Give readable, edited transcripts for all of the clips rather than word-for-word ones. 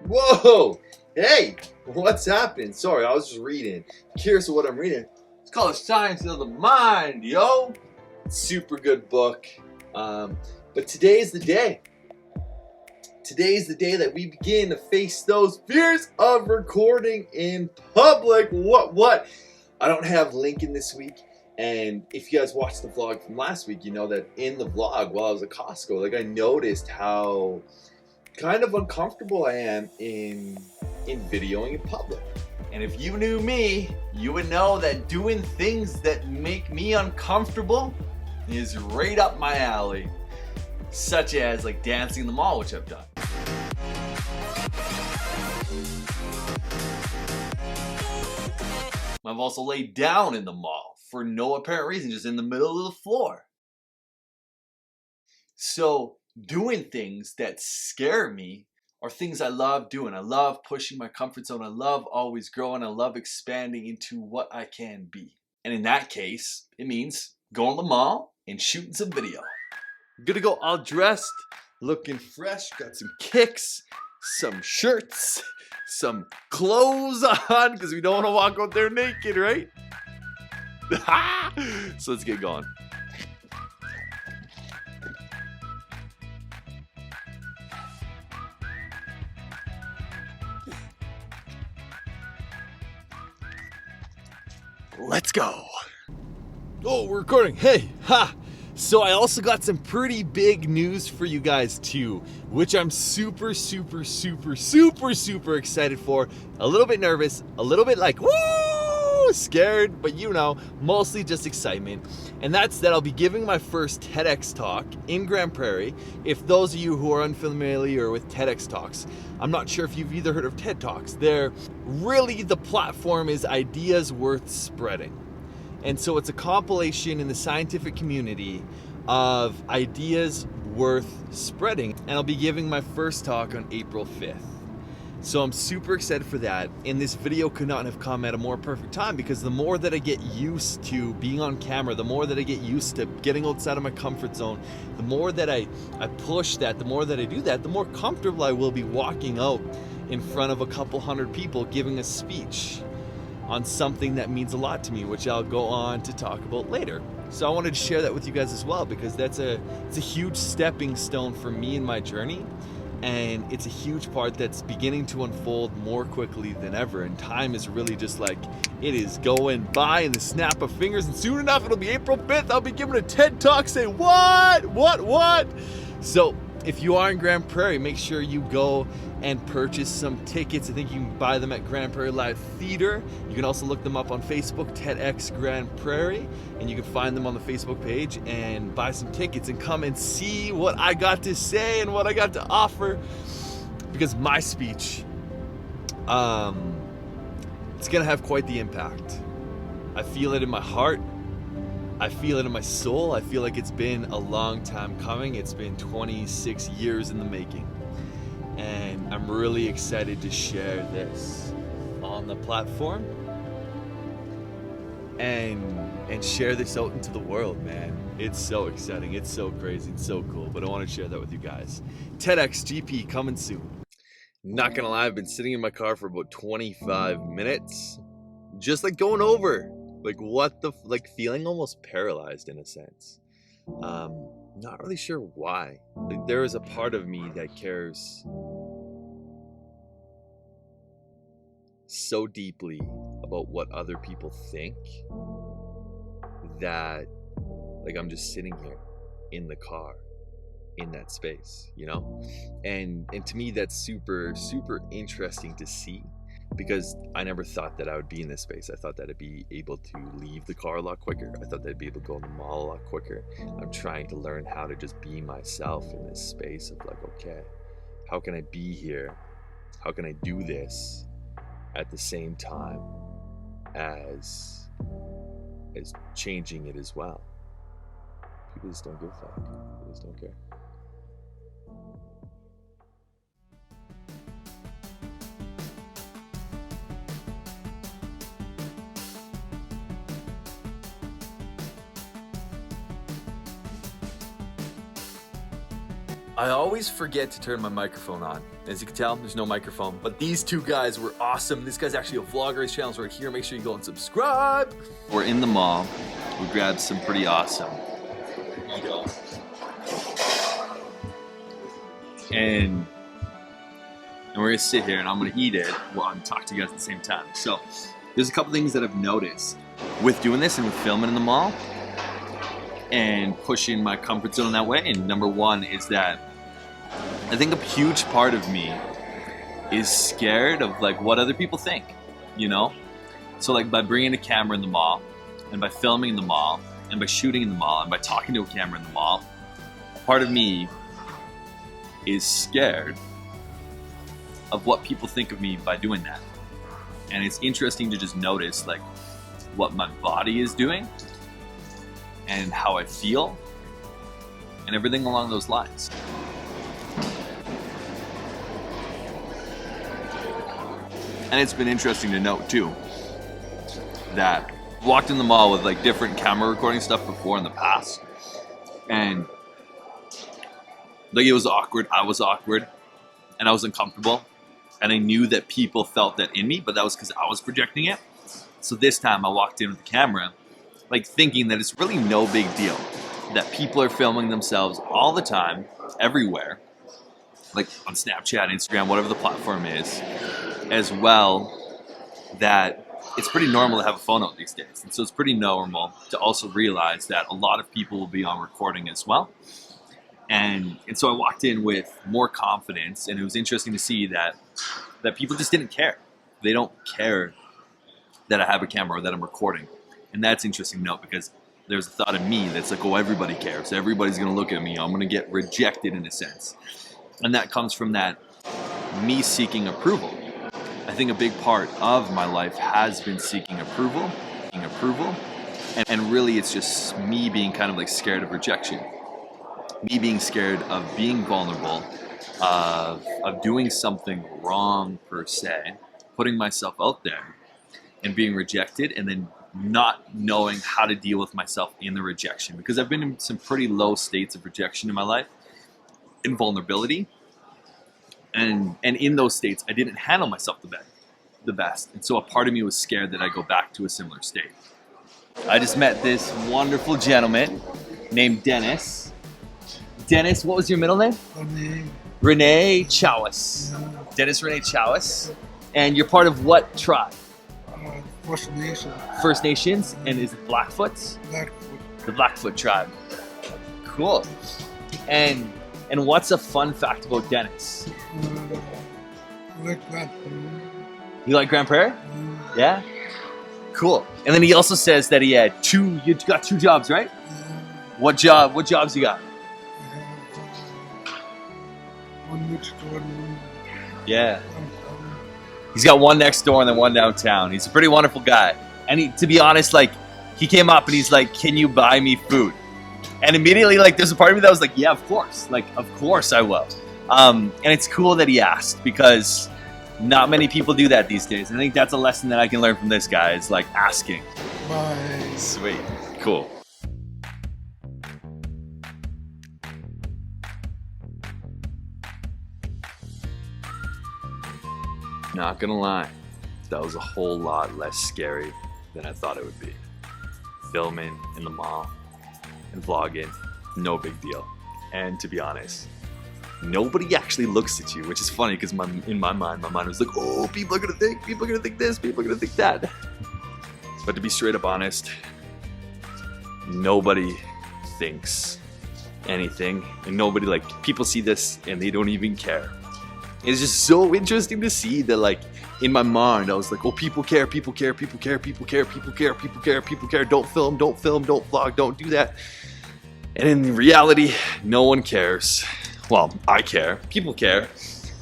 Whoa! Hey! What's happening? Sorry, I was just reading. Curious of what I'm reading. It's called The Science of the Mind, yo! Super good book. But today is the day. Today is the day that we begin to face those fears of recording in public. What? I don't have Lincoln this week. And if you guys watched the vlog from last week, you know that in the vlog while I was at Costco, like I noticed how kind of uncomfortable I am in videoing in public. And if you knew me, you would know that doing things that make me uncomfortable is right up my alley. Such as like dancing in the mall, which I've done. I've also laid down in the mall for no apparent reason, just in the middle of the floor. So doing things that scare me are things I love doing. I love pushing my comfort zone. I love always growing. I love expanding into what I can be. And in that case, it means going to the mall and shooting some video. I'm gonna go all dressed, looking fresh, got some kicks, some shirts, some clothes on, because we don't want to walk out there naked, right? So let's get going. Let's go. Oh, we're recording. Hey, ha! So I also got some pretty big news for you guys too, which I'm super excited for. A little bit nervous, a little bit like, woo, scared, but you know, mostly just excitement. And that's that I'll be giving my first TEDx talk in Grand Prairie. If those of you who are unfamiliar with TEDx talks, I'm not sure if you've either heard of TED Talks. They're really, the platform is ideas worth spreading. And so it's a compilation in the scientific community of ideas worth spreading. And I'll be giving my first talk on April 5th. So I'm super excited for that. And this video could not have come at a more perfect time, because the more that I get used to being on camera, the more that I get used to getting outside of my comfort zone, the more that I push that, the more that I do that, the more comfortable I will be walking out in front of a couple hundred people giving a speech on something that means a lot to me, which I'll go on to talk about later. So I wanted to share that with you guys as well, because it's a huge stepping stone for me in my journey, and it's a huge part that's beginning to unfold more quickly than ever. And time is really just like, it is going by in the snap of fingers, and soon enough it'll be April 5th. I'll be giving a TED Talk saying what? So if you are in Grand Prairie, make sure you go and purchase some tickets. I think you can buy them at Grand Prairie Live Theater. You can also look them up on Facebook, TEDx Grand Prairie, and you can find them on the Facebook page and buy some tickets and come and see what I got to say and what I got to offer. Because my speech, it's gonna have quite the impact. I feel it in my heart. I feel it in my soul. I feel like it's been a long time coming. It's been 26 years in the making. And I'm really excited to share this on the platform and share this out into the world, man. It's so exciting. It's so crazy. It's so cool. But I want to share that with you guys. TEDx GP coming soon. Not gonna lie, I've been sitting in my car for about 25 minutes. Just like going over. Like feeling almost paralyzed in a sense. Not really sure why. Like there is a part of me that cares so deeply about what other people think that like I'm just sitting here in the car in that space, you know? And to me that's super interesting to see. Because I never thought that I would be in this space. I thought that I'd be able to leave the car a lot quicker. I thought that I'd be able to go in the mall a lot quicker. I'm trying to learn how to just be myself in this space of like, okay, how can I be here? How can I do this at the same time as changing it as well? People just don't give a fuck. People just don't care. I always forget to turn my microphone on. As you can tell, there's no microphone, but these two guys were awesome. This guy's actually a vlogger. His channel's right here. Make sure you go and subscribe. We're in the mall. We grabbed some pretty awesome burrito. And we're gonna sit here and I'm gonna eat it while I'm talking to you guys at the same time. So there's a couple things that I've noticed with doing this and with filming in the mall and pushing my comfort zone that way. And number one is that I think a huge part of me is scared of like what other people think, you know? So like by bringing a camera in the mall and by filming in the mall and by shooting in the mall and by talking to a camera in the mall, part of me is scared of what people think of me by doing that. And it's interesting to just notice like what my body is doing and how I feel and everything along those lines. And it's been interesting to note too that I walked in the mall with like different camera recording stuff before in the past, and like it was awkward, I was awkward, and I was uncomfortable, and I knew that people felt that in me, but that was because I was projecting it. So this time I walked in with the camera like thinking that it's really no big deal, that people are filming themselves all the time, everywhere, like on Snapchat, Instagram, whatever the platform is, as well, that it's pretty normal to have a phone out these days. And so it's pretty normal to also realize that a lot of people will be on recording as well. And so I walked in with more confidence, and it was interesting to see that people just didn't care. They don't care that I have a camera or that I'm recording. And that's interesting to note, because there's a thought in me that's like, oh, everybody cares. Everybody's gonna look at me. I'm gonna get rejected in a sense. And that comes from that me seeking approval. I think a big part of my life has been seeking approval, and really it's just me being kind of like scared of rejection. Me being scared of being vulnerable, of doing something wrong per se, putting myself out there and being rejected, and then not knowing how to deal with myself in the rejection. Because I've been in some pretty low states of rejection in my life, in vulnerability, and in those states I didn't handle myself the best. And so a part of me was scared that I'd go back to a similar state. I just met this wonderful gentleman named Dennis. Dennis, what was your middle name? Renee Chowis. Yeah. Dennis Renee Chowis. And you're part of what tribe? First Nation. First Nations? And is it Blackfoots? Blackfoot. The Blackfoot tribe. Cool. And what's a fun fact about Dennis? I like Grand Prairie. You like Grand Prairie? Yeah? Cool. And then he also says that he had you got two jobs, right? What jobs you got? One next door. Yeah. He's got one next door and then one downtown. He's a pretty wonderful guy. And to be honest, like, he came up and he's like, can you buy me food? And immediately, like, there's a part of me that was like, yeah, of course. Like, of course I will. And it's cool that he asked, because not many people do that these days. I think that's a lesson that I can learn from this guy, is like asking. Bye. Sweet. Cool. Not gonna lie, that was a whole lot less scary than I thought it would be. Filming in the mall and vlogging, no big deal. And to be honest, nobody actually looks at you, which is funny, because in my mind was like, oh, people are gonna think this, people are gonna think that. But to be straight up honest, nobody thinks anything, and nobody, like, people see this and they don't even care. It's just so interesting to see that, like, in my mind, I was like, oh, people care, people care, people care, people care, people care, people care, people care, don't film, don't vlog, don't do that. And in reality, no one cares. Well, I care, people care,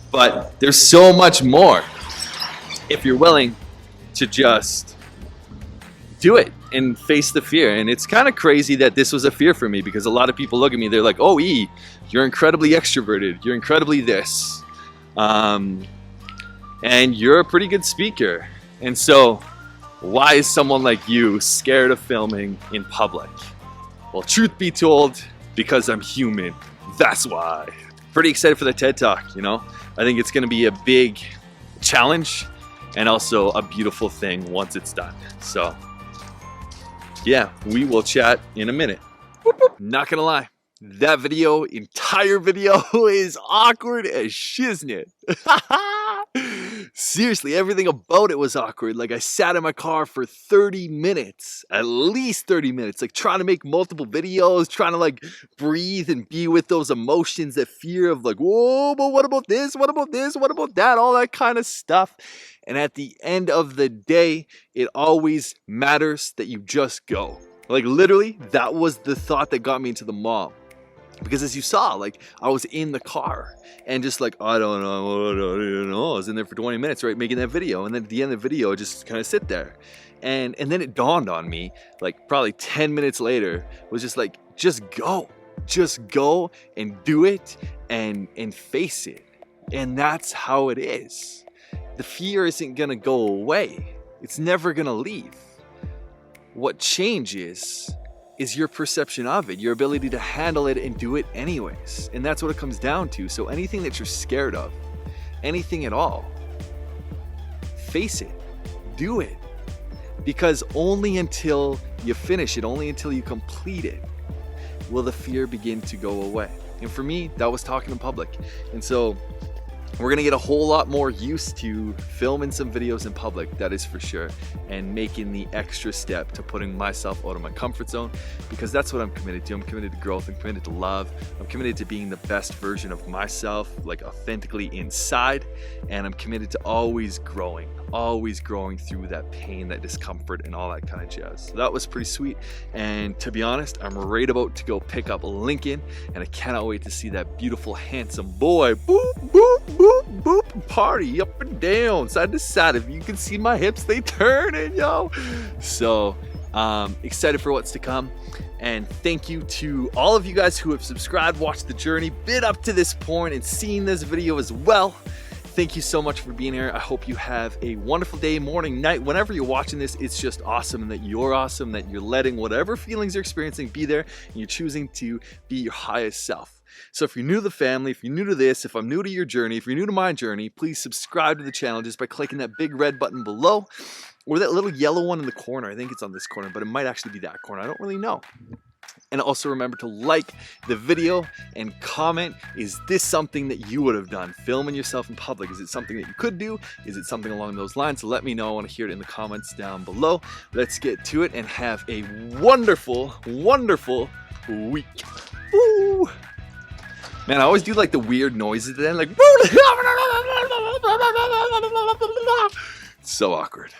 but there's so much more if you're willing to just do it and face the fear. And it's kind of crazy that this was a fear for me, because a lot of people look at me, they're like, oh, E, you're incredibly extroverted, you're incredibly this. And you're a pretty good speaker. And so why is someone like you scared of filming in public? Well, truth be told, because I'm human. That's why. pretty excited for the TED Talk, you know? I think it's gonna be a big challenge and also a beautiful thing once it's done. So yeah, we will chat in a minute. Not gonna lie, that entire video is awkward as shiznit. Seriously, everything about it was awkward. Like, I sat in my car for 30 minutes, at least 30 minutes, like trying to make multiple videos, trying to like breathe and be with those emotions, that fear of like, whoa, but what about this? What about this? What about that? All that kind of stuff. And at the end of the day, it always matters that you just go. Like, literally, that was the thought that got me into the mall. Because as you saw, like, I was in the car and just like, I don't know. I was in there for 20 minutes, right, making that video. And then at the end of the video, I just kind of sit there. And then it dawned on me, like probably 10 minutes later, was just like, just go. Just go and do it and face it. And that's how it is. The fear isn't gonna go away. It's never gonna leave. What changes is your perception of it, your ability to handle it and do it anyways. And that's what it comes down to. So anything that you're scared of, anything at all, face it, do it. Because only until you finish it, only until you complete it, will the fear begin to go away. And for me, that was talking in public. And so we're gonna get a whole lot more used to filming some videos in public, that is for sure, and making the extra step to putting myself out of my comfort zone, because that's what I'm committed to. I'm committed to growth, I'm committed to love, I'm committed to being the best version of myself, like authentically inside, and I'm committed to always growing through that pain, that discomfort, and all that kind of jazz. So that was pretty sweet. And to be honest, I'm right about to go pick up Lincoln, and I cannot wait to see that beautiful, handsome boy, boop, boop, boop, boop, party up and down, side to side. If you can see my hips, they turning, yo. So excited for what's to come. And thank you to all of you guys who have subscribed, watched the journey, been up to this point, and seen this video as well. Thank you so much for being here. I hope you have a wonderful day, morning, night, whenever you're watching this. It's just awesome, and that you're awesome, that you're letting whatever feelings you're experiencing be there, and you're choosing to be your highest self. So if you're new to the family, if you're new to this, if I'm new to your journey, if you're new to my journey, please subscribe to the channel just by clicking that big red button below, or that little yellow one in the corner. I think it's on this corner, but it might actually be that corner. I don't really know. And also remember to like the video and comment, is this something that you would have done? Filming yourself in public, is it something that you could do? Is it something along those lines? So let me know. I want to hear it in the comments down below. Let's get to it and have a wonderful, wonderful week. Woo! Man, I always do like the weird noises then, like so awkward.